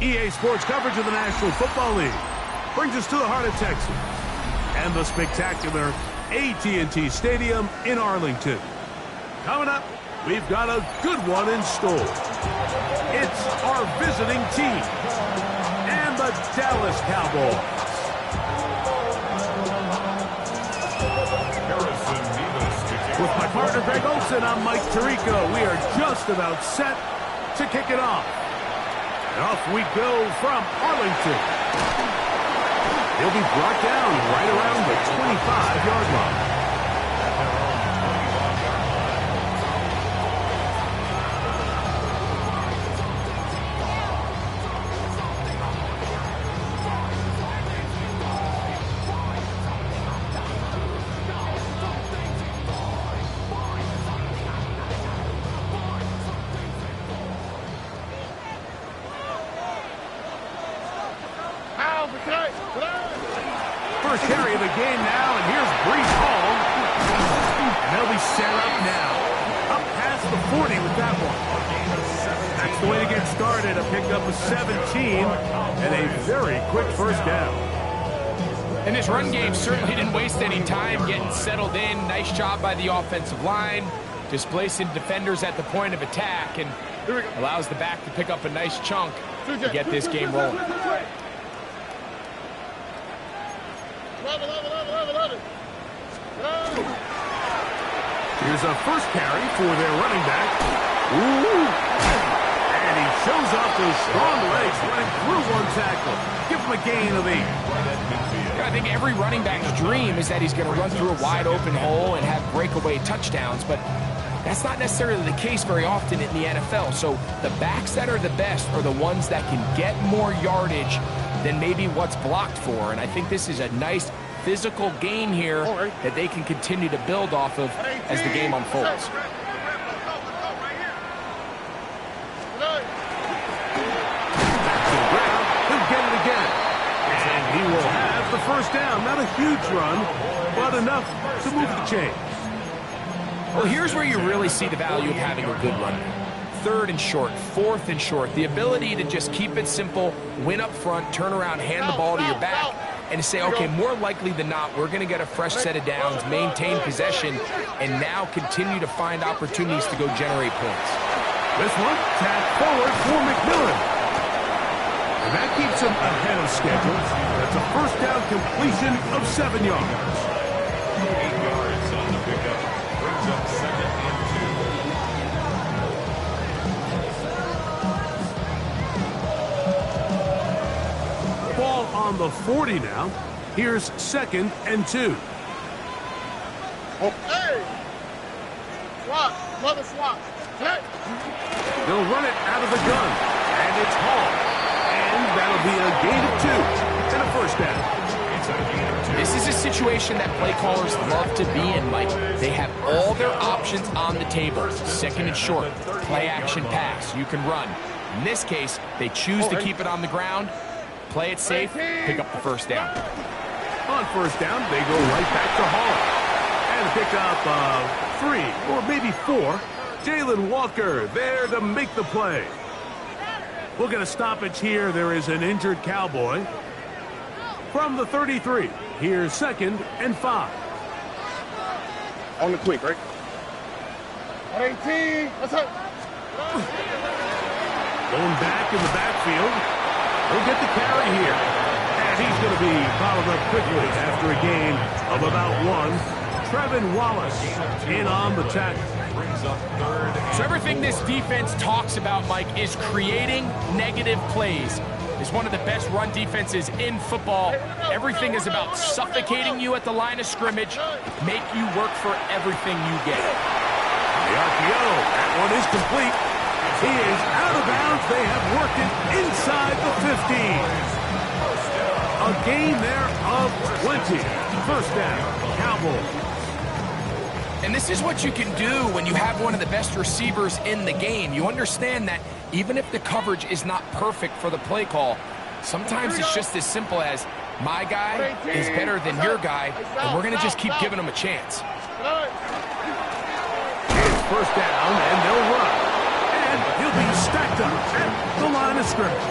EA Sports coverage of the National Football League brings us to the heart of Texas and the spectacular AT&T Stadium in Arlington. Coming up, we've got a good one in store. It's our visiting team and the Dallas Cowboys. With my partner Greg Olson, I'm Mike Tirico. We are just about set to kick it off. And off we go from Arlington. He'll be brought down right around the 25-yard line. First carry of the game now, and here's Brees Hall. And they'll be set up now. Up past the 40 with that one. That's the way to get started. A pickup of 17 and a very quick first down. And this run game certainly didn't waste any time getting settled in. Nice job by the offensive line, displacing defenders at the point of attack, and allows the back to pick up a nice chunk to get this game rolling. Here's a first carry for their running back. Ooh. And he shows off those strong legs running through one tackle. Give him a gain of 8. I think every running back's dream is that he's going to run through a wide open hole and have breakaway touchdowns, but that's not necessarily the case very often in the NFL. So the backs that are the best are the ones that can get more yardage than maybe what's blocked for. And I think this is a nice physical gain here that they can continue to build off of as the game unfolds. He'll get it again. And he will have the first down. Not a huge run, but enough to move the chains. Well, here's where you really see the value of having a good run. 3rd and short, 4th and short. The ability to just keep it simple, win up front, turn around, hand the ball to your back, and to say, okay, more likely than not, we're going to get a fresh set of downs, maintain possession, and now continue to find opportunities to go generate points. This one, tap forward for McMillan. And that keeps him ahead of schedule. That's a first down completion of 7 yards. 8 yards on the pickup. Brings up 2nd and 2. Ball on the 40 now. Here's 2nd and 2. Hey! Swat. Love a swat. Hey! They'll run it out of the gun. And it's Hall. And that'll be a gain of 2 and a first down. This is a situation that play callers love to be in, Mike. They have all their options on the table. 2nd and short, play action pass. You can run. In this case, they choose to keep it on the ground, play it safe, pick up the first down. On first down, they go right back to Hall. And pick up 3 or maybe 4. Jalen Walker there to make the play. We'll get a stoppage here. There is an injured Cowboy. From the 33, here's 2nd and 5. On the quick, right? 18. What's up? Going back in the backfield. He'll get the carry here. And he's going to be followed up quickly after a gain of about 1. Trevin Wallace in on the tackle. So everything this defense talks about, Mike, is creating negative plays. It's one of the best run defenses in football. Everything is about suffocating you at the line of scrimmage, make you work for everything you get. The RPO, that one is complete. He is out of bounds. They have worked it inside the 15. A gain there of 20. First down, Cowboys. And this is what you can do when you have one of the best receivers in the game. You understand that even if the coverage is not perfect for the play call, sometimes it's just as simple as my guy is better than your guy, and we're going to just keep giving him a chance. It's first down, and they'll run. And he'll be stacked up at the line of scrimmage.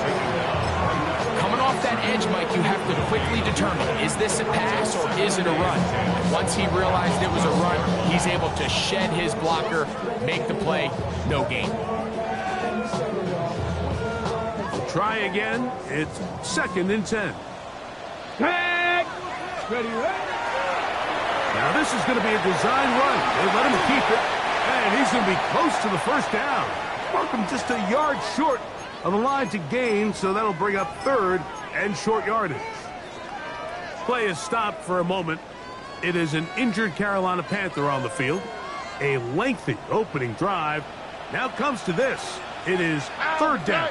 that edge, Mike, you have to quickly determine, is this a pass or is it a run? And once he realized it was a run, he's able to shed his blocker, make the play, no gain. Try again. It's 2nd and 10. Now this is going to be a design run. They let him keep it, and he's going to be close to the first down. Mark him just a yard short of the line to gain, so that'll bring up 3rd and short yardage. Play is stopped for a moment. It is an injured Carolina Panther on the field. A lengthy opening drive. Now comes to this. It is 3rd down.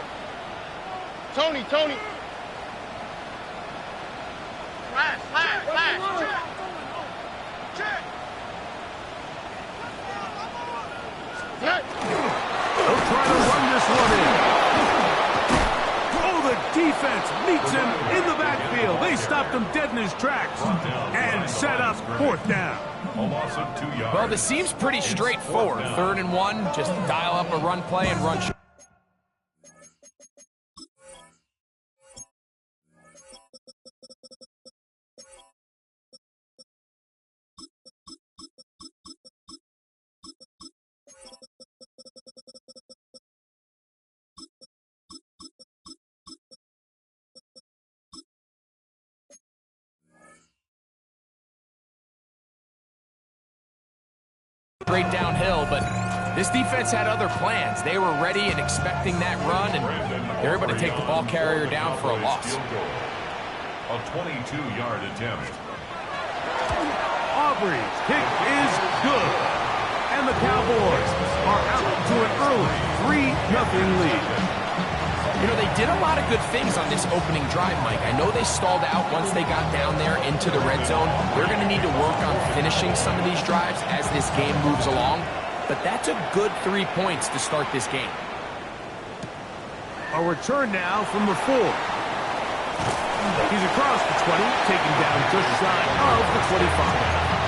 Tony. Flash. Check. They'll try to run this one in. Oh, the defense meets him in the backfield. They stopped him dead in his tracks and set up 4th down. A loss of 2 yards. Well, this seems pretty straightforward. 3rd and 1, just dial up a run play and run short. Straight downhill, but this defense had other plans. They were ready and expecting that run, and they're able to take the ball carrier down for a loss. A 22-yard attempt. Aubrey's kick is good. And the Cowboys are out to an early 3-0 lead. You know, they did a lot of good things on this opening drive, Mike. I know they stalled out once they got down there into the red zone. They're going to need to work on finishing some of these drives as this game moves along. But that's a good 3 points to start this game. A return now from the 4. He's across the 20, taken down just shy of the 25.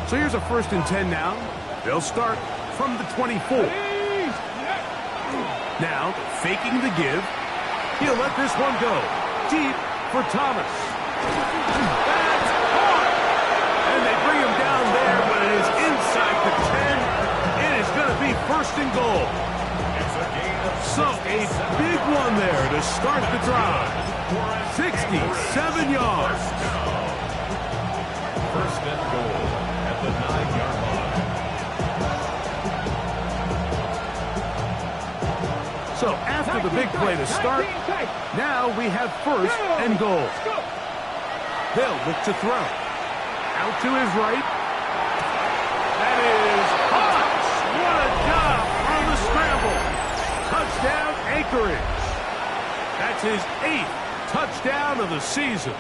So here's a 1st and 10 now. They'll start from the 24. Now, faking the give. He'll let this one go. Deep for Thomas. That's caught! And they bring him down there, but it is inside the 10. It is going to be 1st and goal. So a big one there to start the drive. 67 yards. 1st and goal at the 9-yard line. So after the big play to start, now we have 1st and goal. They'll look to throw. Out to his right. That is Hawks. What a job on the scramble. Touchdown, Anchorage. That's his 8th touchdown of the season.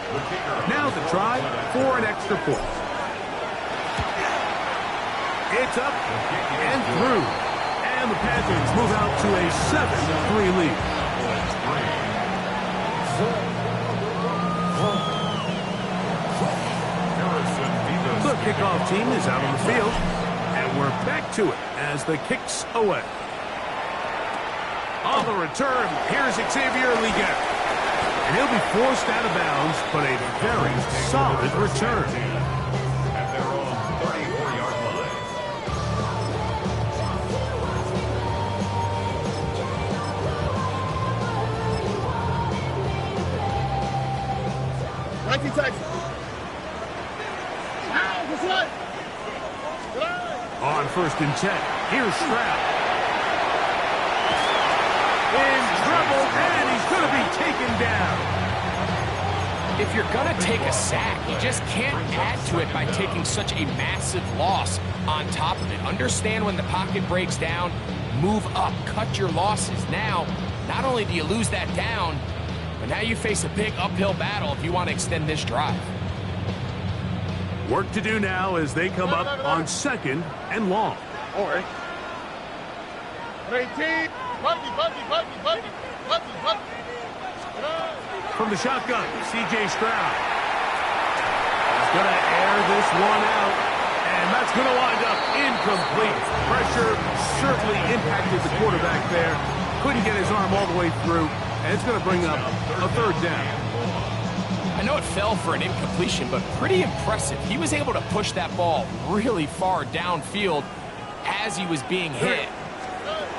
Now the try for an extra point. It's up and through. And the Panthers move out to a 7-3 lead. The kickoff team is out on the field. And we're back to it as the kick's away. On the return, here's Xavier Leggett. And he'll be forced out of bounds, but a very solid return. At their own 34-yard line. Texas. On 1st and 10, here's Stroud. In trouble, and he's going to be taken down. If you're going to take a sack, you just can't add to it by taking such a massive loss on top of it. Understand when the pocket breaks down, move up, cut your losses. Now, not only do you lose that down, but now you face a big uphill battle if you want to extend this drive. Work to do now as they come up on 2nd and long. All right. 18, From the shotgun, C.J. Stroud. He's going to air this one out, and that's going to wind up incomplete. Pressure certainly impacted the quarterback there. Couldn't get his arm all the way through, and it's going to bring up a third down. I know it fell for an incompletion, but pretty impressive. He was able to push that ball really far downfield as he was being hit.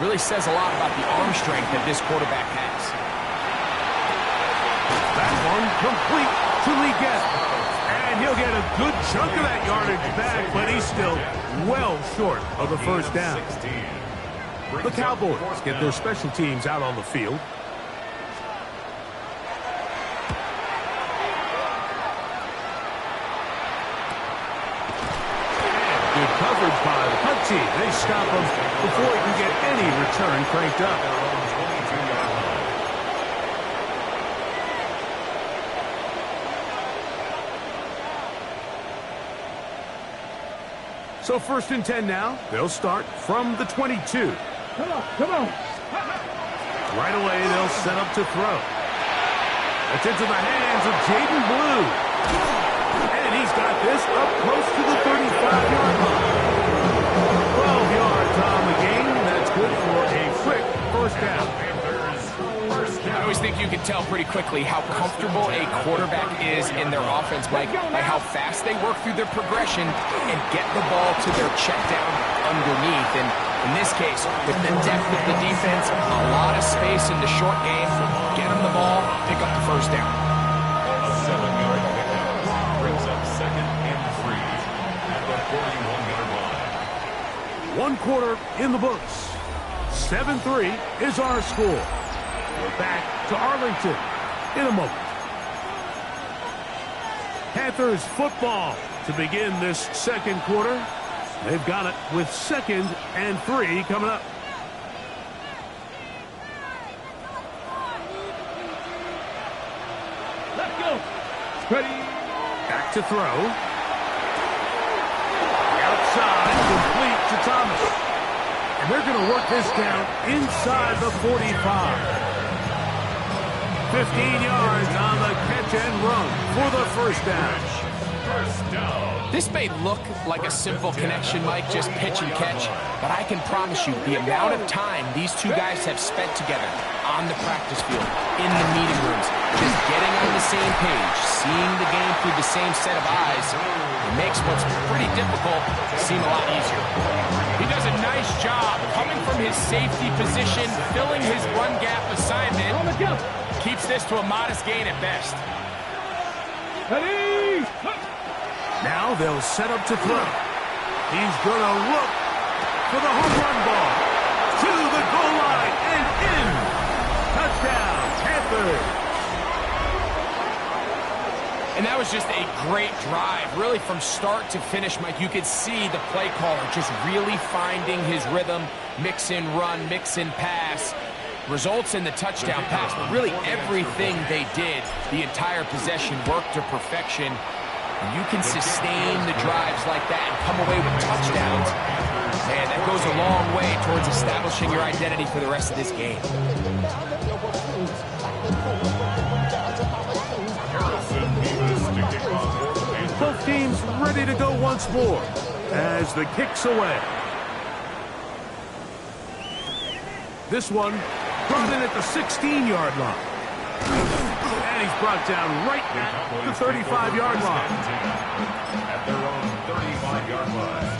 Really says a lot about the arm strength that this quarterback has. That one complete to Leggett. And he'll get a good chunk of that yardage back, but he's still well short of the first down. The Cowboys get their special teams out on the field. And good coverage by the punt team. They stop him before he can get any return cranked up. So 1st and 10 now. They'll start from the 22. Come on. Right away, they'll set up to throw. It's into the hands of Jaden Blue. And he's got this up close to the 35-yard line. 12 yards on the game. That's good for a quick first down. I always think you can tell pretty quickly how comfortable a quarterback is in their offense, Mike, by how fast they work through their progression and get the ball to their check down underneath. And in this case, with the depth of the defense, a lot of space in the short game, get them the ball, pick up the first down. A 7-yard pickup brings up 2nd and 3 at the 41-yard line. 1 quarter in the books. 7-3 is our score. We're back to Arlington in a moment. Panthers football to begin this second quarter. They've got it with 2nd and 3 coming up. Let's go. Ready. Back to throw. Outside, complete to Thomas. And they're going to work this down inside the 45. 15 yards on the catch and run for the first down. This may look like a simple connection, Mike, just pitch and catch, but I can promise you the amount of time these two guys have spent together on the practice field, in the meeting rooms, just getting on the same page, seeing the game through the same set of eyes, it makes what's pretty difficult seem a lot easier. He does a nice job coming from his safety position, filling his run gap assignment. Keeps this to a modest gain at best. Ready. Now they'll set up to throw. He's going to look for the home run ball. To the goal line and in. Touchdown, Panthers. And that was just a great drive. Really from start to finish, Mike, you could see the play caller just really finding his rhythm. Mix in run, mix in pass. Results in the touchdown pass, but really everything they did, the entire possession worked to perfection. And you can sustain the drives like that and come away with touchdowns. Man, that goes a long way towards establishing your identity for the rest of this game. Both teams ready to go once more as the kick's away. This one brought in at the 16-yard line. And he's brought down right at the 35-yard line. At their own 35-yard line.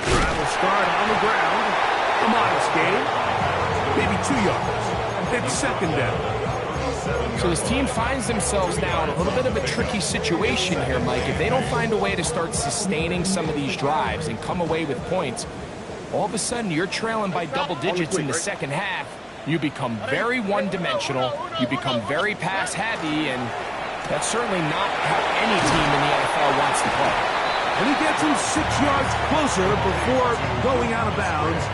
Drive will start on the ground. A modest gain. Maybe 2 yards. It's 2nd down. So this team finds themselves now in a little bit of a tricky situation here, Mike. If they don't find a way to start sustaining some of these drives and come away with points, all of a sudden you're trailing by double digits in the second half. You become very one-dimensional. You become very pass-heavy, and that's certainly not how any team in the NFL wants to play. And he gets him 6 yards closer before going out of bounds.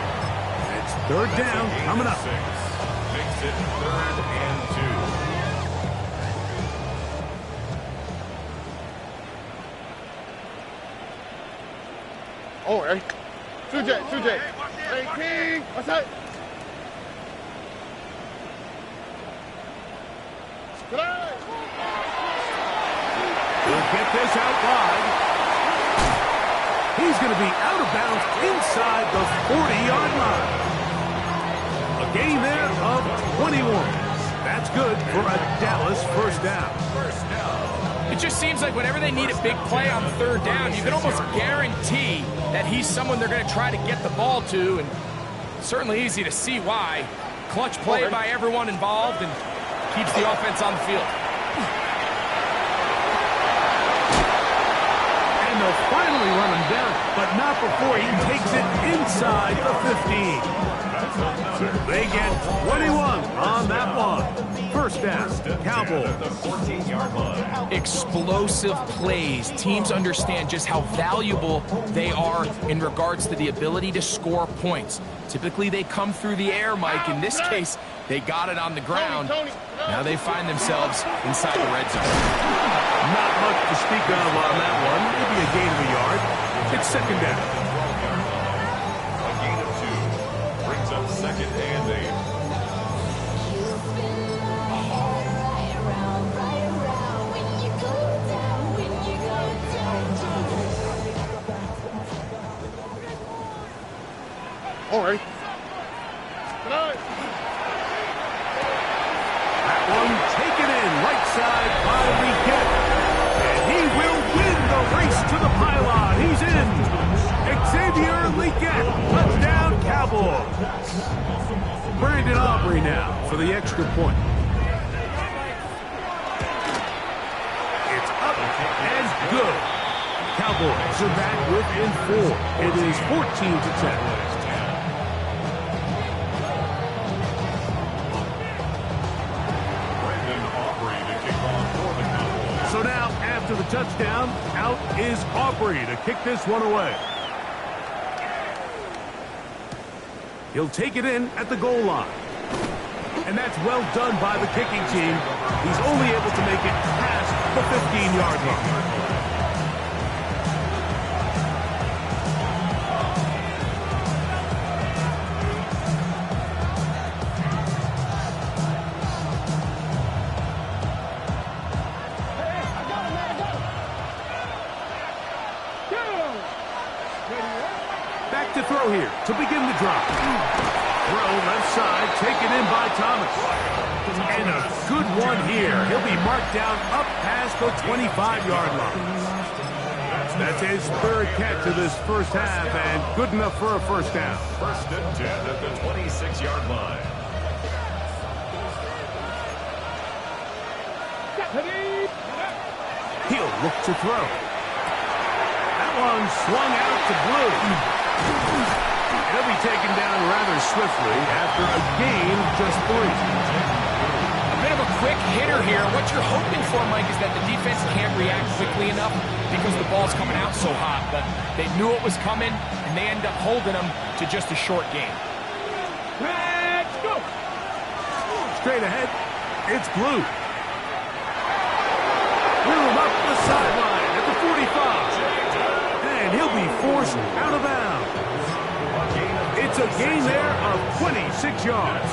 It's 3rd down coming up. Makes it 3rd and Oh, hey. 2J. Hey, King. What's that? He'll get this out wide. He's going to be out of bounds inside the 40-yard line. A gain there of 21. That's good for a Dallas first down. It just seems like whenever they need a big play on third down, you can almost guarantee that he's someone they're going to try to get the ball to, and it's certainly easy to see why. Clutch play by everyone involved and keeps the offense on the field. And they'll finally run him down, but not before he takes it inside the 15. They get 21 on that one. First down, Cowboys. Explosive plays. Teams understand just how valuable they are in regards to the ability to score points. Typically, they come through the air, Mike. In this case, they got it on the ground. Now they find themselves inside the red zone. Not much to speak of on that one. Maybe a gain of a yard. It's second down. A gain of 2 brings up second and 8. All right. That one taken in right side by Lurk. And he will win the race to the pylon. He's in. Xavier Lurk. Touchdown, Cowboys. Brandon Aubrey now for the extra point. It's up and good. Cowboys are back within 4. It is 14-10. So now, after the touchdown, out is Aubrey to kick this one away. He'll take it in at the goal line. And that's well done by the kicking team. He's only able to make it past the 15-yard line. Back to throw here to begin the drive. Throw left side, taken in by Thomas. And a good one here. He'll be marked down up past the 25-yard line. That's his third catch of this first half, and good enough for a first down. First and 10 at the 26-yard line. He'll look to throw. That one swung out to Blue. He'll be taken down rather swiftly after a gain of just 3. A bit of a quick hitter here. What you're hoping for, Mike, is that the defense can't react quickly enough because the ball's coming out so hot. But they knew it was coming, and they end up holding them to just a short gain. Let's go. Straight ahead, it's Blue. Wheel him up the sideline at the 45. And he'll be forced out of bounds. It's a gain there of 26 yards.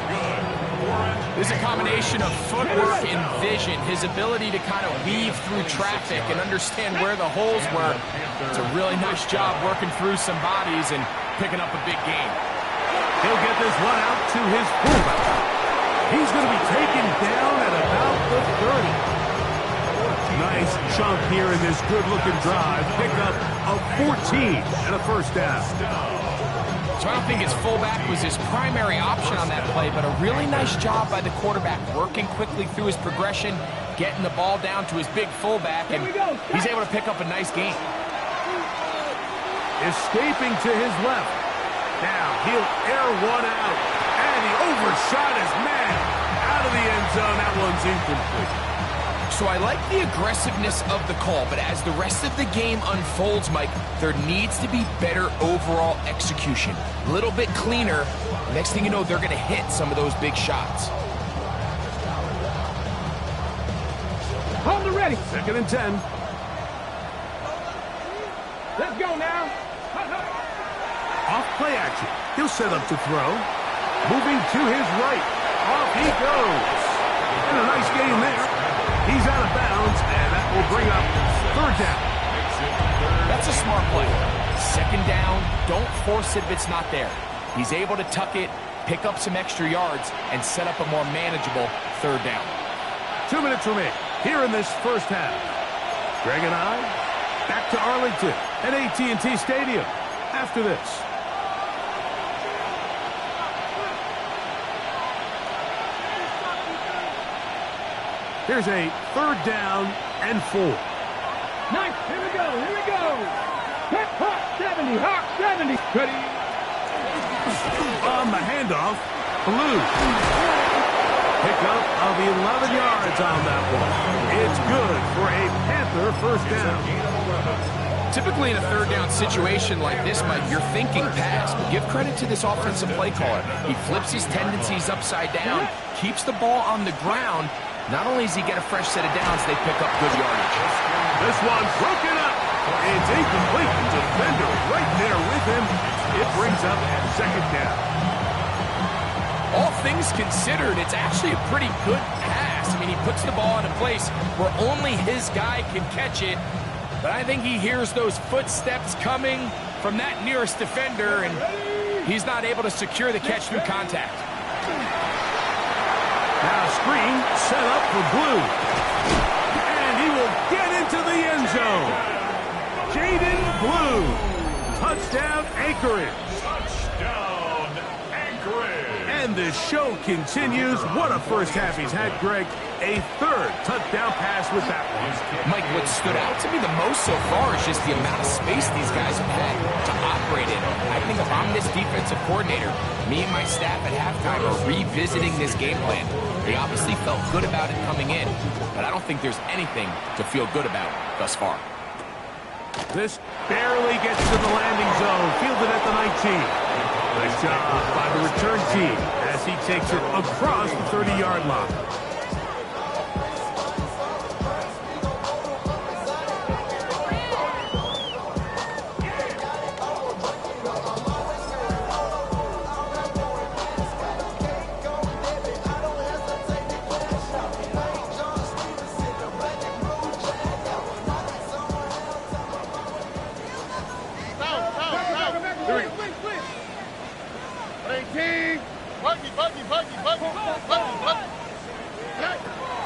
There's a combination of footwork and vision, his ability to kind of weave through traffic and understand where the holes were. It's a really nice job working through some bodies and picking up a big gain. He'll get this one out to his fullback. He's going to be taken down at about the 30. Nice chunk here in this good-looking drive. Pick up of 14 and a first down. So I don't think his fullback was his primary option on that play, but a really nice job by the quarterback working quickly through his progression, getting the ball down to his big fullback, and he's able to pick up a nice gain. Escaping to his left. Now he'll air one out, and he overshot his man out of the end zone. That one's incomplete. So I like the aggressiveness of the call, but as the rest of the game unfolds, Mike, there needs to be better overall execution. A little bit cleaner. Next thing you know, they're going to hit some of those big shots. Hold it ready. Second and 10. Let's go now. Off play action. He'll set up to throw. Moving to his right. Off he goes. And a nice gain there. He's out of bounds, and that will bring up third down. That's a smart play. Second down, don't force it if it's not there. He's able to tuck it, pick up some extra yards, and set up a more manageable third down. 2 minutes remain here in this first half. Greg and I back to Arlington at AT&T Stadium after this. Here's a third down and 4. Nice. Here we go. Here we go. Hot 70. Hot 70. Ready. On the handoff, Blue. Pickup of 11 yards on that one. It's good for a Panther first down. Typically in a third down situation like this, Mike, you're thinking pass, but give credit to this offensive play caller. He flips his tendencies upside down, keeps the ball on the ground. Not only does he get a fresh set of downs, they pick up good yardage. This one's broken up. It's incomplete. Defender right there with him. It brings up second down. All things considered, it's actually a pretty good pass. I mean, he puts the ball in a place where only his guy can catch it. But I think he hears those footsteps coming from that nearest defender, and he's not able to secure the catch through contact. Now screen set up for Blue. And he will get into the end zone. Jaden Blue. Touchdown Anchorage. Touchdown, Anchorage. And the show continues. What a first half he's had, Greg. A third touchdown pass with that one. Mike, what stood out to me the most so far is just the amount of space these guys have had to operate in. I think if I'm this defensive coordinator, me and my staff at halftime are revisiting this game plan. They obviously felt good about it coming in, but I don't think there's anything to feel good about thus far. This barely gets to the landing zone. Fielded at the 19. Nice job by the return team as he takes it across the 30-yard line.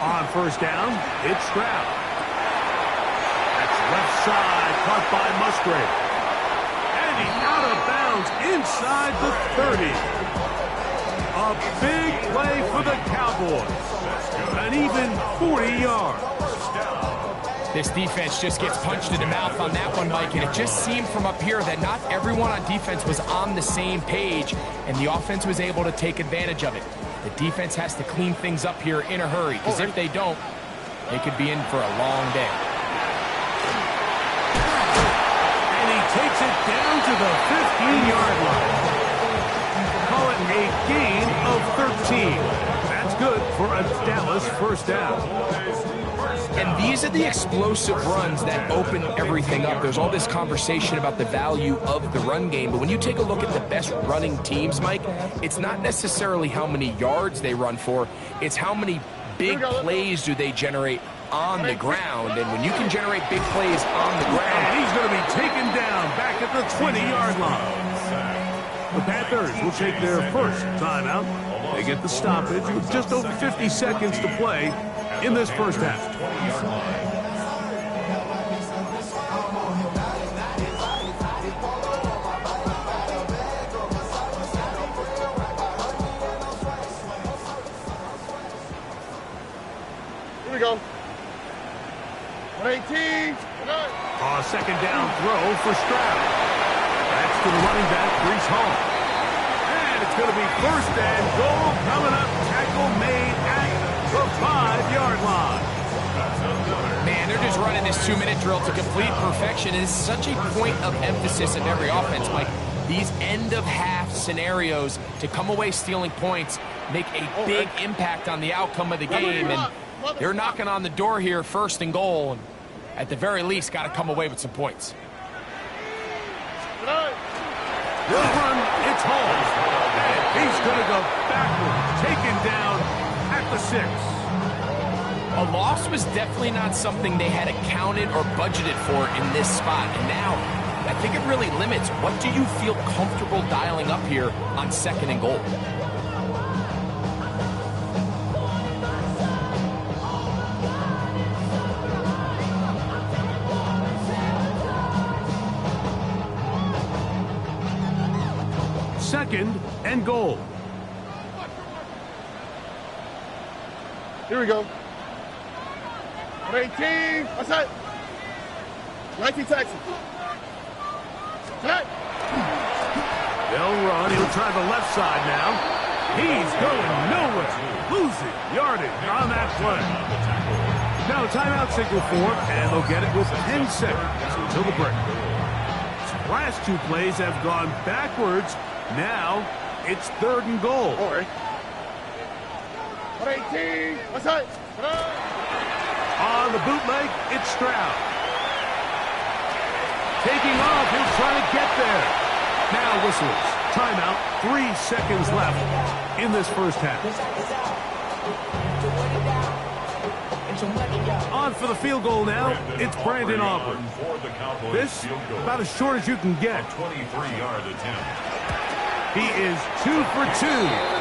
On first down, it's Stroud. That's left side, caught by Musgrave. And he's out of bounds inside the 30. A big play for the Cowboys. An even 40 yards. This defense just gets punched in the mouth on that one, Mike, and it just seemed from up here that not everyone on defense was on the same page, and the offense was able to take advantage of it. The defense has to clean things up here in a hurry, because if they don't, they could be in for a long day. And he takes it down to the 15-yard line. Call it a gain of 13. That's good for a Dallas first down. And these are the explosive runs that open everything up. There's all this conversation about the value of the run game, but when you take a look at the best running teams, Mike, it's not necessarily how many yards they run for, it's how many big plays do they generate on the ground. And when you can generate big plays on the ground... And he's going to be taken down back at the 20-yard line. The Panthers will take their first timeout. They get the stoppage with just over 50 seconds to play in this first half. Here we go. 118. Second down throw for Stroud. That's to the running back, Brees Hall. And it's going to be first and goal coming up. Tackle made at the 5-yard line. Man, they're just running this 2-minute drill to complete perfection. It is such a point of emphasis of every offense, Mike. These end-of-half scenarios to come away stealing points make a big impact on the outcome of the game. And they're knocking on the door here, first and goal. And at the very least, got to come away with some points. He'll run. It's Hall. And he's going to go backwards. Taken down at the 6. A loss was definitely not something they had accounted or budgeted for in this spot. And now, I think it really limits what do you feel comfortable dialing up here on 2nd and goal. Second and goal. Here we go. 18. What's that? 19 Texas. Hey. They'll run. He'll try the left side now. He's going nowhere. Losing yardage on that play. Now timeout signal for, and they'll get it with 10 seconds until the break. Last 2 plays have gone backwards. Now it's 3rd and goal. All right. 18. What's that? On the bootleg, it's Stroud. Taking off, he'll try to get there. Now whistles. Timeout, 3 seconds left in this first half. On for the field goal now, it's Brandon Aubrey. This, about as short as you can get. 23-yard attempt. He is 2 for 2.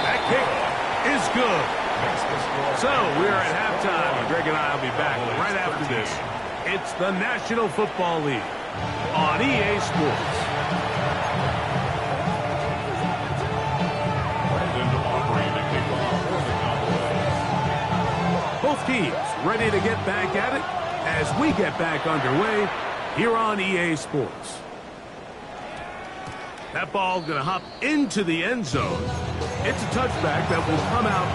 That kick is good. So we're at halftime, and Greg and I will be back right after this. It's the National Football League on EA Sports. Both teams ready to get back at it as we get back underway here on EA Sports. That ball going to hop into the end zone. It's a touchback that will come out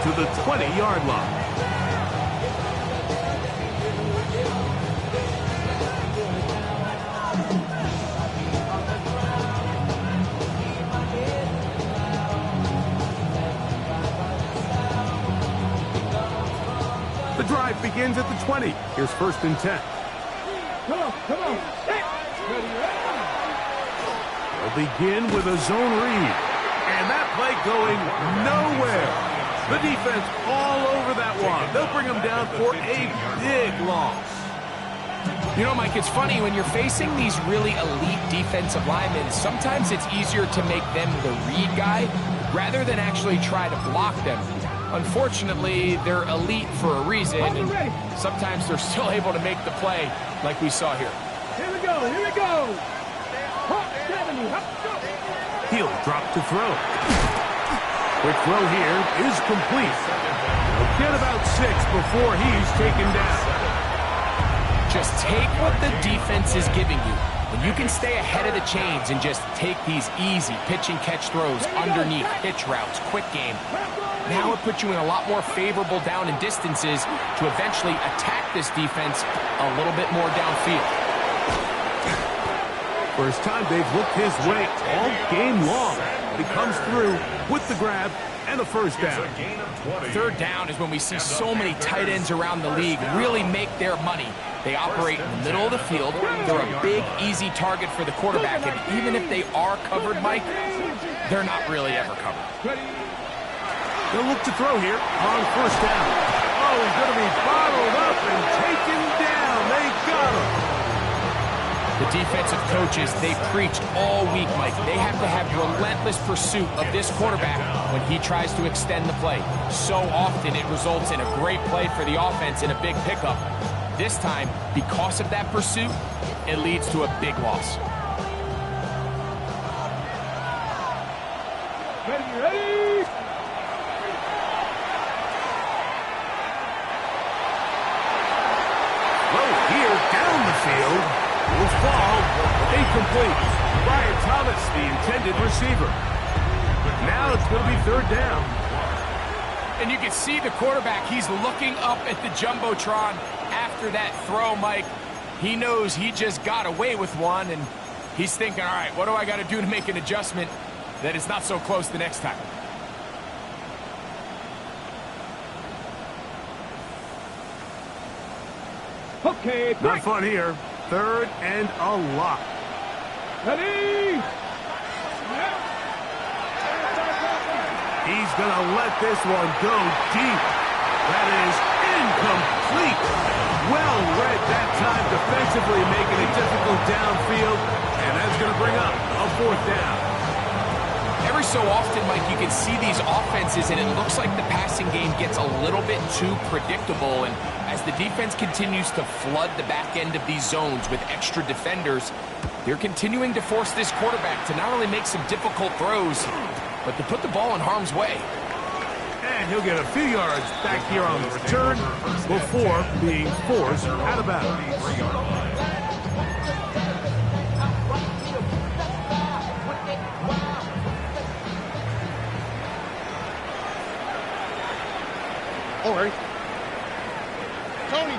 to the 20-yard line. The drive begins at the 20. Here's 1st and 10. Come on. They'll begin with a zone read. And that play going nowhere. The defense all over that one. They'll bring them down for a big loss. You know, Mike, it's funny when you're facing these really elite defensive linemen, sometimes it's easier to make them the read guy rather than actually try to block them. Unfortunately, they're elite for a reason, and sometimes they're still able to make the play like we saw here. Here we go. Hawk 70. He'll drop to throw. Quick throw here is complete. He'll get about 6 before he's taken down. Just take what the defense is giving you. When you can stay ahead of the chains and just take these easy pitch and catch throws underneath, pitch routes, quick game, now it puts you in a lot more favorable down and distances to eventually attack this defense a little bit more downfield. First time they've looked his way all game long. He comes through with the grab and a first down. 3rd down is when we see so many tight ends around the league really make their money. They operate in the middle of the field. They're a big, easy target for the quarterback. And even if they are covered, Mike, they're not really ever covered. They'll look to throw here on 1st down. Oh, he's going to be bottled up and taken down. They got him. The defensive coaches, they preach all week, Mike. They have to have relentless pursuit of this quarterback when he tries to extend the play. So often it results in a great play for the offense and a big pickup. This time, because of that pursuit, it leads to a big loss. Ready? Low here down the field. Will fall. Incomplete. Brian Thomas, the intended receiver. Now it's going to be 3rd down. And you can see the quarterback, he's looking up at the Jumbotron after that throw, Mike. He knows he just got away with one, and he's thinking, all right, what do I got to do to make an adjustment that it's not so close the next time? Okay, Not fun here. 3rd and a lot. Ready? He's going to let this one go deep. That is incomplete. Well read that time defensively, making it difficult downfield, and that's going to bring up a 4th down. Every so often, Mike, you can see these offenses, and it looks like the passing game gets a little bit too predictable. And as the defense continues to flood the back end of these zones with extra defenders, they're continuing to force this quarterback to not only make some difficult throws, but to put the ball in harm's way. And he'll get a few yards back here on the return before being forced out of bounds. All right. Tony.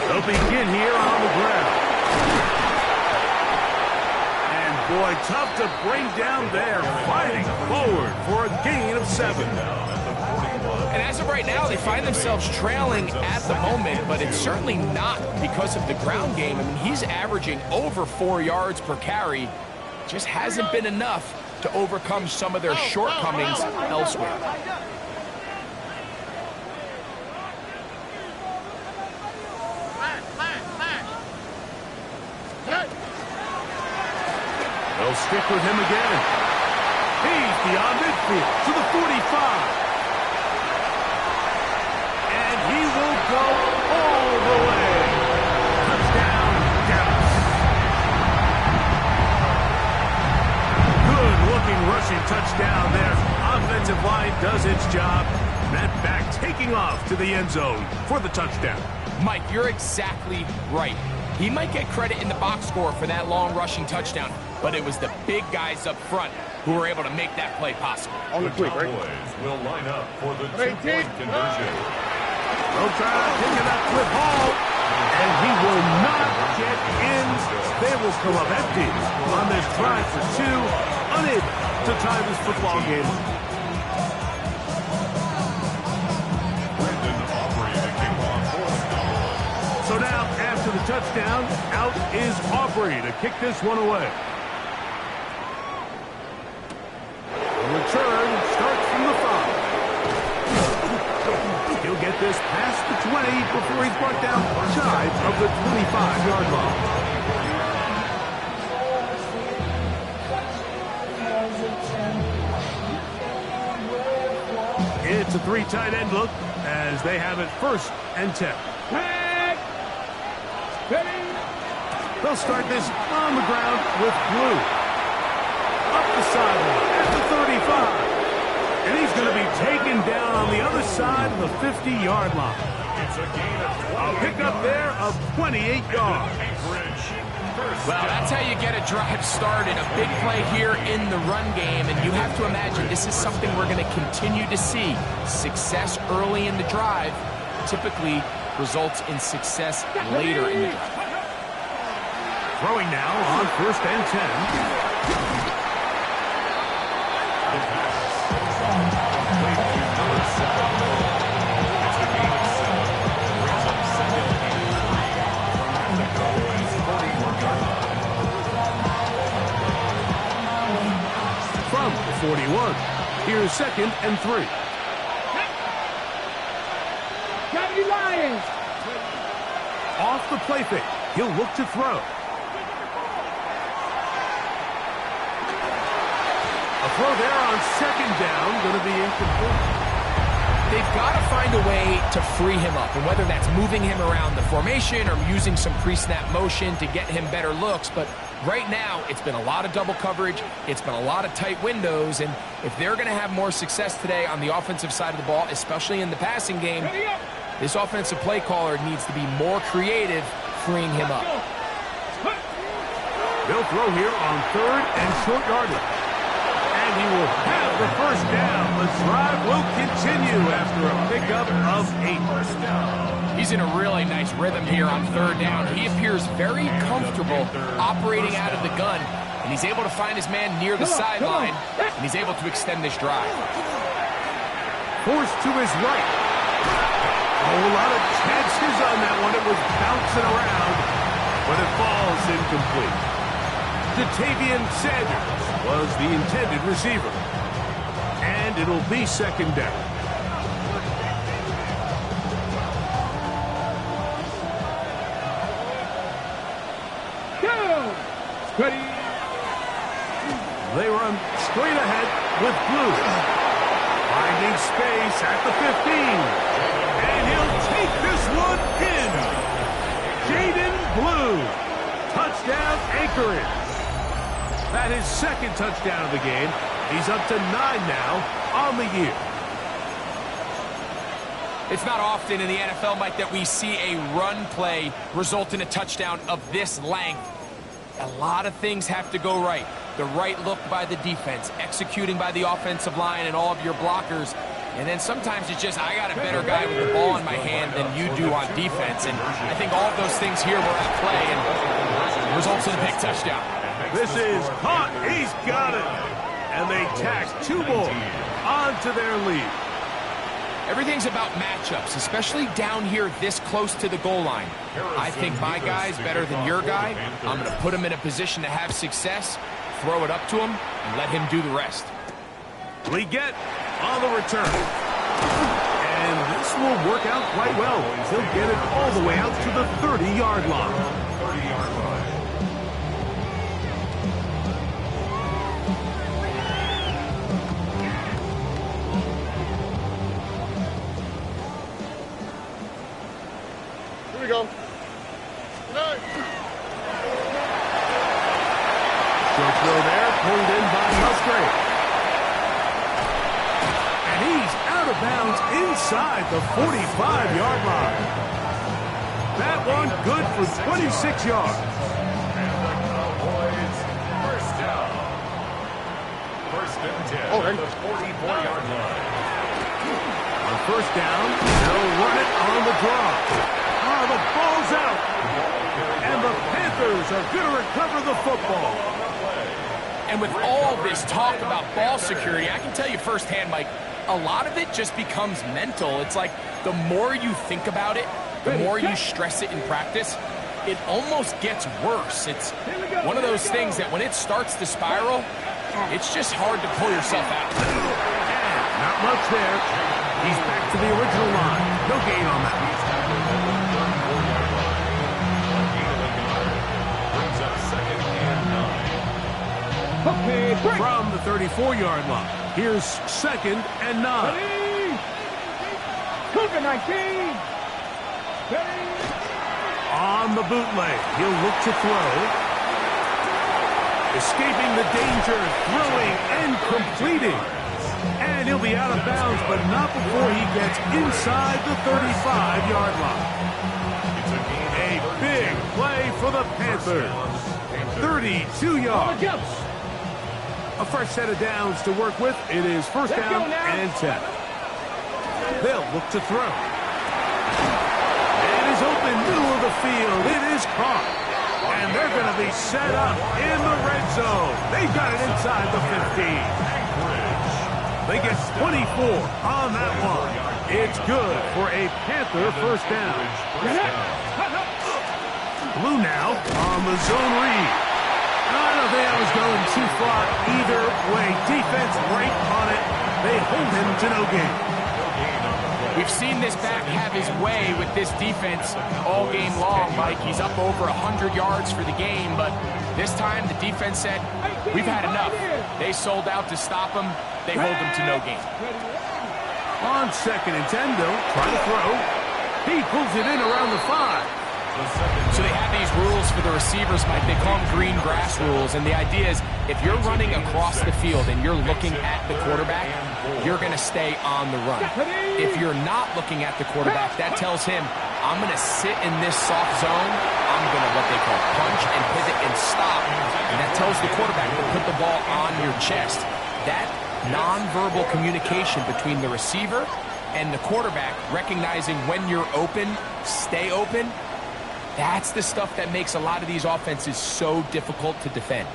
They'll begin here on the ground. And boy, tough to bring down there, fighting forward for a gain of 7. And as of right now, they find themselves trailing at the moment, but it's certainly not because of the ground game. I mean, he's averaging over 4 yards per carry. Just hasn't been enough to overcome some of their shortcomings elsewhere. They'll stick with him again. He's beyond midfield to the 45. And he will go all the way. Touchdown, Dallas. Good-looking rushing touchdown there. Offensive line does its job. That back taking off to the end zone for the touchdown. Mike, you're exactly right. He might get credit in the box score for that long rushing touchdown, but it was the big guys up front who were able to make that play possible. The Cowboys will line up for the 2-point conversion. They'll try to pick it up with Hall, and he will not get in. They will come up empty on this drive for 2, unable to tie this football game. So now, after the touchdown, out is Aubrey to kick this one away. The return starts from the 5. He'll get this past the 20 before he's brought down shy of the 25-yard line. It's a 3 tight end look as they have it 1st and 10. They'll start this on the ground with Blue. Up the sideline at the 35. And he's going to be taken down on the other side of the 50-yard line. It's a gain of 20. A pickup there of 28 yards. Well, that's how you get a drive started. A big play here in the run game, and you have to imagine this is something we're going to continue to see. Success early in the drive typically results in success later in the drive. Throwing now on 1st and 10. From the 41, here's 2nd and 3. County Lions. Off the play fake, he'll look to throw. A throw there on 2nd down, going to be incomplete. They've got to find a way to free him up, and whether that's moving him around the formation or using some pre-snap motion to get him better looks. But right now, it's been a lot of double coverage. It's been a lot of tight windows, and if they're going to have more success today on the offensive side of the ball, especially in the passing game, this offensive play caller needs to be more creative freeing him up. They'll throw here on 3rd and short yardage. And he will have the 1st down. The drive will continue after a pickup of 8. He's in a really nice rhythm here on 3rd down. He appears very comfortable operating out of the gun, and he's able to find his man near the sideline, and he's able to extend this drive. Forced to his right. A whole lot of chances on that one. It was bouncing around. but it falls incomplete. Ja'Tavion Sanders was the intended receiver. And it'll be second down. Go! Ready. They run straight ahead with Blue. Finding space at the 15. And he'll take this one in. Jaden Blue. Touchdown Anchorage. That is second touchdown of the game. He's up to 9 now on the year. It's not often in the NFL, Mike, that we see a run play result in a touchdown of this length. A lot of things have to go right. The right look by the defense, executing by the offensive line and all of your blockers. And then sometimes it's just, I got a better guy with the ball in my hand than you do on defense. And I think all of those things here were at play and results in a big touchdown. This is caught. He's got it. And they tack 2 more onto their lead. Everything's about matchups, especially down here this close to the goal line. I think my guy's better than your guy. I'm going to put him in a position to have success, throw it up to him, and let him do the rest. We get on the return. And this will work out quite well. He'll get it all the way out to the 30-yard line. Here we go. No. Short throw there, pulled in by Musgrave. And he's out of bounds inside the 45-yard line. That one good for 26 yards. And the Cowboys, first down. First and 10 at the 44-yard line. On first down, they'll run it on the draw. Oh, the ball's out. And the Panthers are going to recover the football. And with all this talk about ball security, I can tell you firsthand, Mike, a lot of it just becomes mental. It's like the more you think about it, the more you stress it in practice, it almost gets worse. It's one of those things that when it starts to spiral, it's just hard to pull yourself out. Not much there. He's back to the original line. No gain on that. Brings up second and 9. Okay, break. From the 34-yard line, here's second and 9. Ready. COVID-19. Ready. On the bootleg, he'll look to throw. Escaping the danger, throwing and completing. And he'll be out of bounds, but not before he gets inside the 35-yard line. A big play for the Panthers. 32 yards. A fresh set of downs to work with. It is first down and 10. They'll look to throw. It is open, middle of the field. It is caught. And they're going to be set up in the red zone. They got it inside the 15. They get 24 on that one. It's good for a Panther first down. Blue now on the zone read. I don't think I was going too far either way. Defense right on it. They hold him to no gain. We've seen this back have his way with this defense all game long, Mike. He's up over 100 yards for the game, but this time the defense said, we've had enough. They sold out to stop him. They hold him to no gain. On second and 10, though, try to throw. He pulls it in around the 5. So they have these rules for the receivers, Mike. They call them green grass rules, and the idea is if you're running across the field and you're looking at the quarterback, you're going to stay on the run. If you're not looking at the quarterback, that tells him, I'm going to sit in this soft zone. I'm going to what they call punch and pivot and stop. And that tells the quarterback to put the ball on your chest. That nonverbal communication between the receiver and the quarterback, recognizing when you're open, stay open, that's the stuff that makes a lot of these offenses so difficult to defend.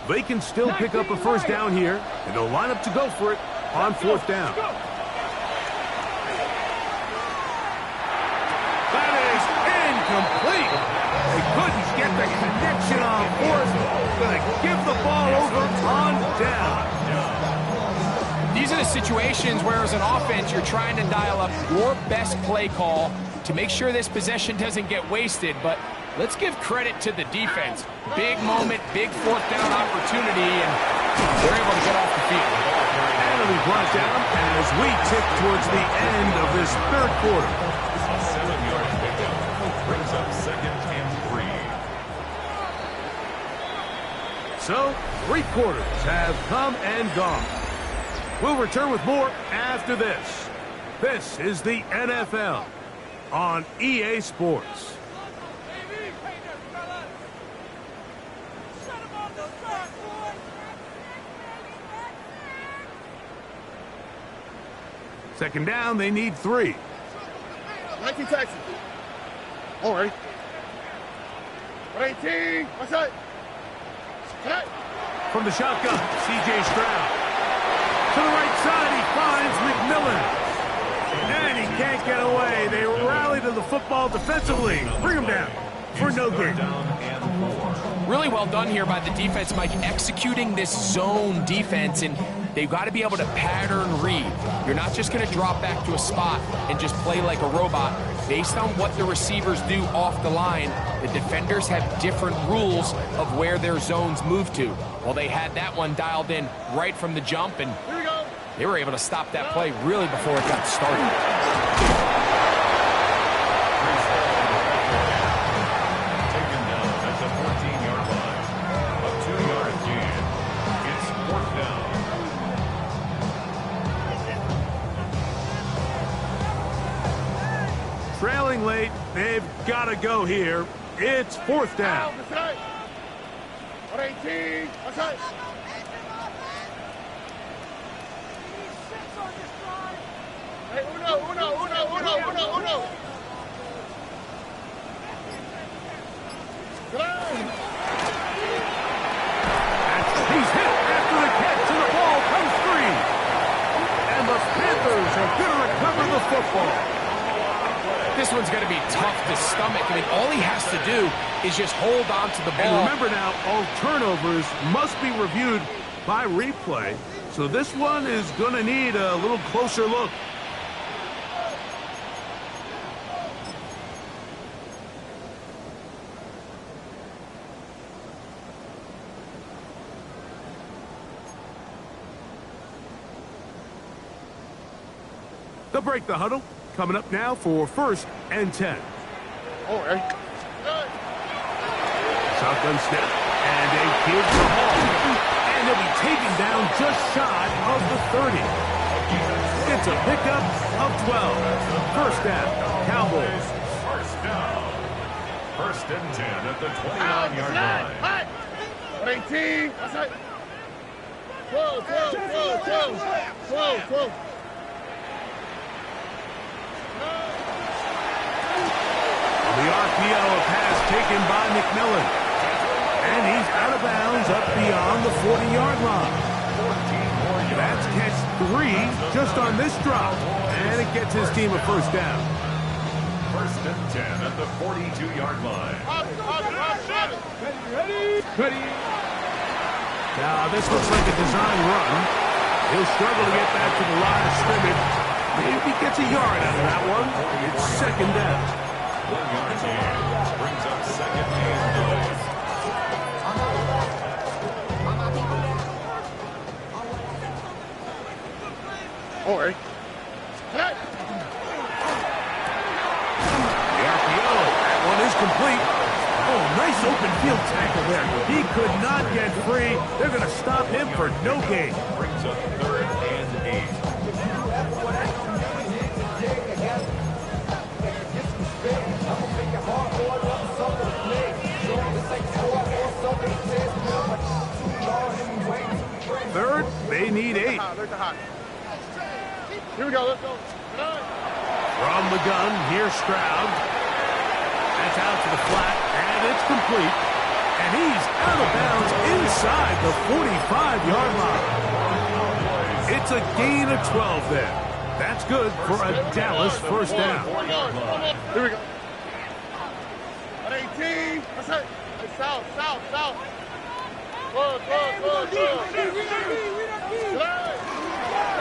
They can still pick up a first down here, and they'll line up to go for it on fourth down. incomplete. They couldn't get the connection on fourth. Going to give the ball over on down. These are the situations where, as an offense, you're trying to dial up your best play call to make sure this possession doesn't get wasted. But let's give credit to the defense. Big moment, big fourth down opportunity, and they're able to get off the field. And it'll be brought down as we tip towards the end of this third quarter. A 7-yard pickup brings up 2nd and 3. So, 3 quarters have come and gone. We'll return with more after this. This is the NFL on EA Sports. Second down, they need 3. 19 Texans. All right. 18. What's that? Cut. From the shotgun, C.J. Stroud. To the right side, he finds McMillan. And he can't get away. They rally to the football defensively. Bring him down for no gain. Really well done here by the defense, Mike, executing this zone defense, and they've got to be able to pattern read. You're not just going to drop back to a spot and just play like a robot. Based on what the receivers do off the line, the defenders have different rules of where their zones move to. Well, they had that one dialed in right from the jump, and they were able to stop that play really before it got started. Taken down at the 14-yard line. A 2-yard gain. It's 4th down. Trailing late, they've got to go here. It's 4th down. 18. What's that? Hey, uno. He's hit after the catch, and the ball comes free. And the Panthers are going to recover the football. This one's going to be tough to stomach. I mean, all he has to do is just hold on to the ball. And remember now, all turnovers must be reviewed by replay. So this one is going to need a little closer look. They'll break the huddle. Coming up now for 1st and 10. All right. Shotgun snap. And they give the ball. And they'll be taken down just shy of the 30. It's a pickup of 12. 1st down, Cowboys. 1st down. 1st and 10 at the 29-yard line. 18. What's that? 12. The RPO, a pass taken by McMillan. And he's out of bounds up beyond the 40-yard line. That's catch 3 just on this drop. And it gets his team a 1st down. 1st and 10 at the 42-yard line. Ready. Now, this looks like a design run. He'll struggle to get back to the line of scrimmage. Maybe gets a yard out of that one. It's 2nd down. 1-yard gain brings up 2nd and 9. All right. The RPO, that one is complete. Oh, nice open field tackle there. He could not get free. They're going to stop him for no gain. Brings up 3rd and 8. Third, they need 8. Here we go. Let's go. From the gun, here's Stroud. That's out to the flat, and it's complete. And he's out of bounds inside the 45-yard line. It's a gain of 12 there. That's good for a Dallas 1st down. Here we go. team. That's it. Hey, south. Good.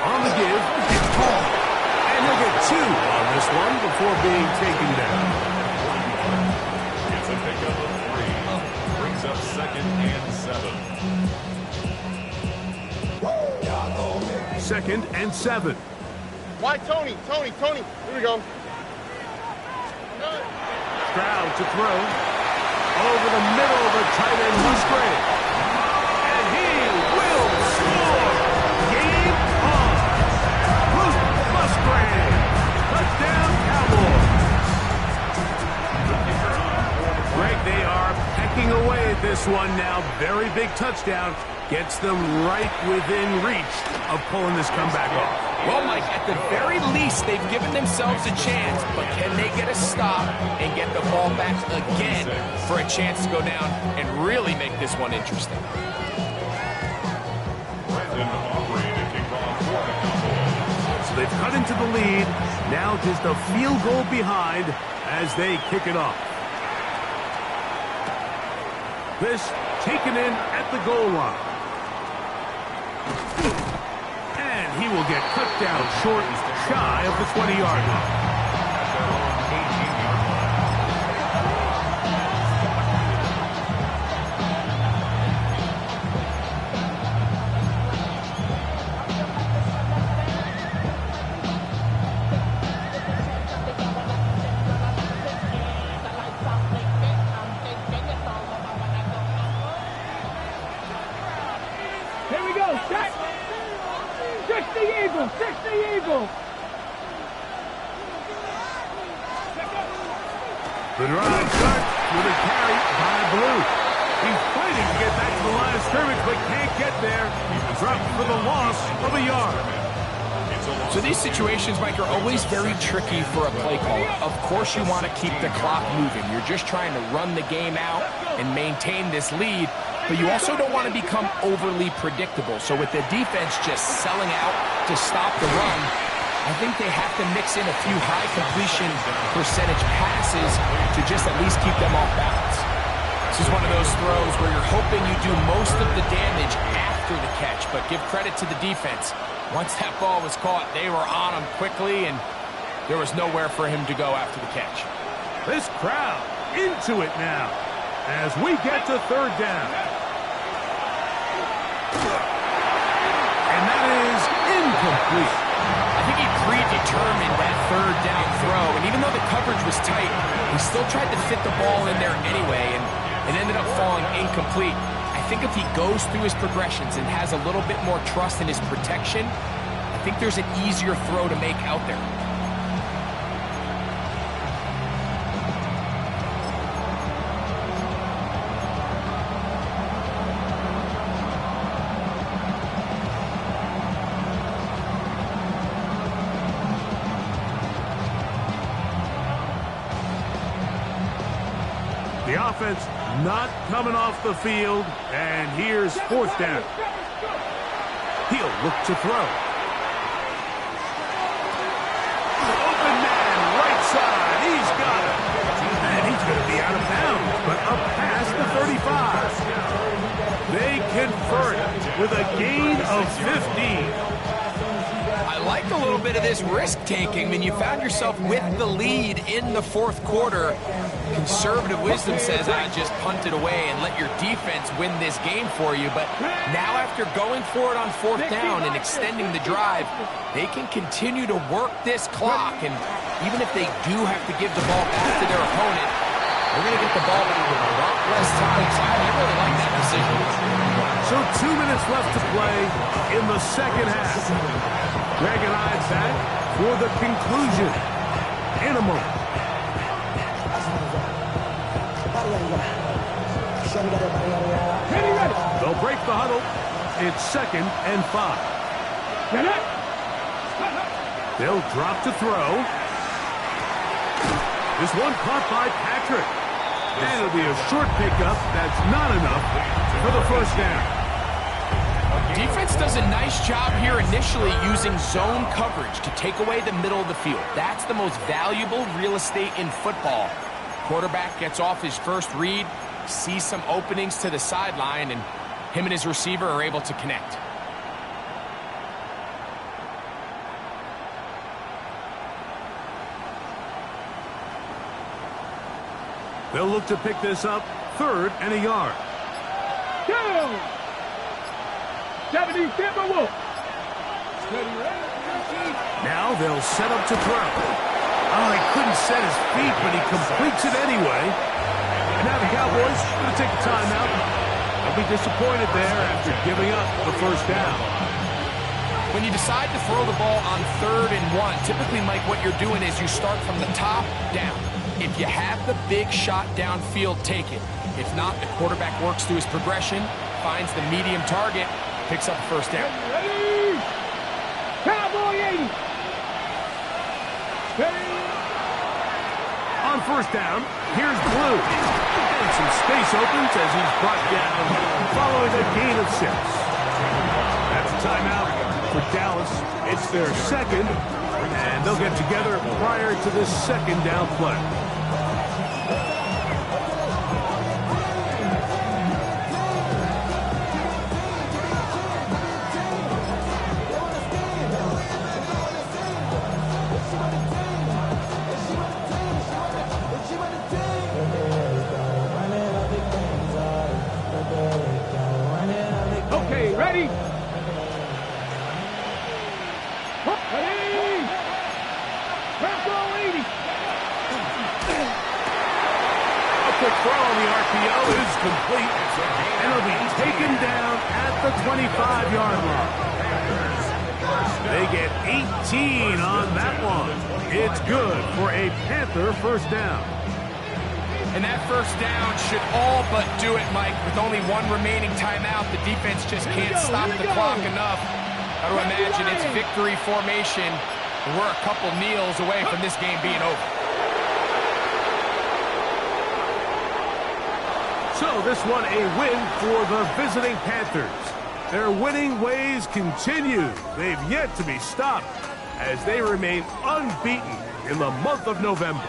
On the give, it's caught. And he'll get 2 on this one before being taken down. It's a pickup of 3. Brings up 2nd and 7. 2nd and 7. Why, Tony? Here we go. Stroud to throw. Over the middle of the tight end, Musgrave. And he will score. Game on. Musgrave. Touchdown, Cowboys. Greg, they are pecking away at this one now. Very big touchdown. Gets them right within reach of pulling this comeback off. Well, Mike, at the very least, they've given themselves a chance, but can they get a stop and get the ball back again for a chance to go down and really make this one interesting? Brandon Aubrey to kick off for the Cowboys. So they've cut into the lead. Now just a field goal behind as they kick it off. This taken in at the goal line. And he will get cut down short, shy of the 20-yard line. Here we go, set. 60 Eagles, 60 Eagles. The drive starts with a carry by Blue. He's fighting to get back to the line of scrimmage, but can't get there. Dropped for the loss of a yard. So these situations, Mike, are always very tricky for a play caller. Of course you want to keep the clock moving. You're just trying to run the game out and maintain this lead, but you also don't want to become overly predictable. So with the defense just selling out to stop the run, I think they have to mix in a few high completion percentage passes to just at least keep them off balance. This is one of those throws where you're hoping you do most of the damage after the catch, but give credit to the defense. Once that ball was caught, they were on him quickly, and there was nowhere for him to go after the catch. This crowd into it now as we get to third down. And that is incomplete. I think he predetermined that third down throw, and even though the coverage was tight, he still tried to fit the ball in there anyway, and it ended up falling incomplete. I think if he goes through his progressions and has a little bit more trust in his protection, I think there's an easier throw to make out there. The offense not coming off the field, and here's fourth down. He'll look to throw. Open man, right side, he's got it. And he's going to be out of bounds, but up past the 35. They convert with a gain of 15. I like a little bit of this risk-taking. When you found yourself with the lead in the fourth quarter, conservative wisdom says, just punt it away and let your defense win this game for you. But now after going for it on fourth down and extending the drive, they can continue to work this clock. And even if they do have to give the ball back to their opponent, they're going to get the ball back with a lot less time. So I really like that decision. So 2 minutes left to play in the second half. Greg and I back for the conclusion in a moment. They'll break the huddle. It's 2nd and 5. They'll drop to throw. This one caught by Patrick. And it'll be a short pickup. That's not enough for the first down. Defense does a nice job here initially using zone coverage to take away the middle of the field. That's the most valuable real estate in football. Quarterback gets off his first read, sees some openings to the sideline, and him and his receiver are able to connect. They'll look to pick this up, 3rd and a yard. Go! 70 Timberwolves. Now they'll set up to throw. Oh, he couldn't set his feet, but he completes it anyway. And now the Cowboys going to take a timeout. They'll be disappointed there after giving up the first down. When you decide to throw the ball on 3rd and 1, typically, Mike, what you're doing is you start from the top down. If you have the big shot downfield, take it. If not, the quarterback works through his progression, finds the medium target, picks up the first down. Ready? Cowboy 80. Ready? On first down, here's Blue. And some space opens as he's brought down following a gain of 6. That's a timeout for Dallas. It's their second, and they'll get together prior to this second down play. Okay, ready? Ready? Purple 80. A quick throw on the RPO is complete, and it'll be taken down at the 25-yard line. They get 18 on that one. It's good for a Panther first down. And that first down should all but do it, Mike. With only one remaining timeout, the defense just can't stop the clock enough. Got to imagine it's victory formation. We're a couple kneels away from this game being over. So this one a win for the visiting Panthers. Their winning ways continue. They've yet to be stopped as they remain unbeaten in the month of November.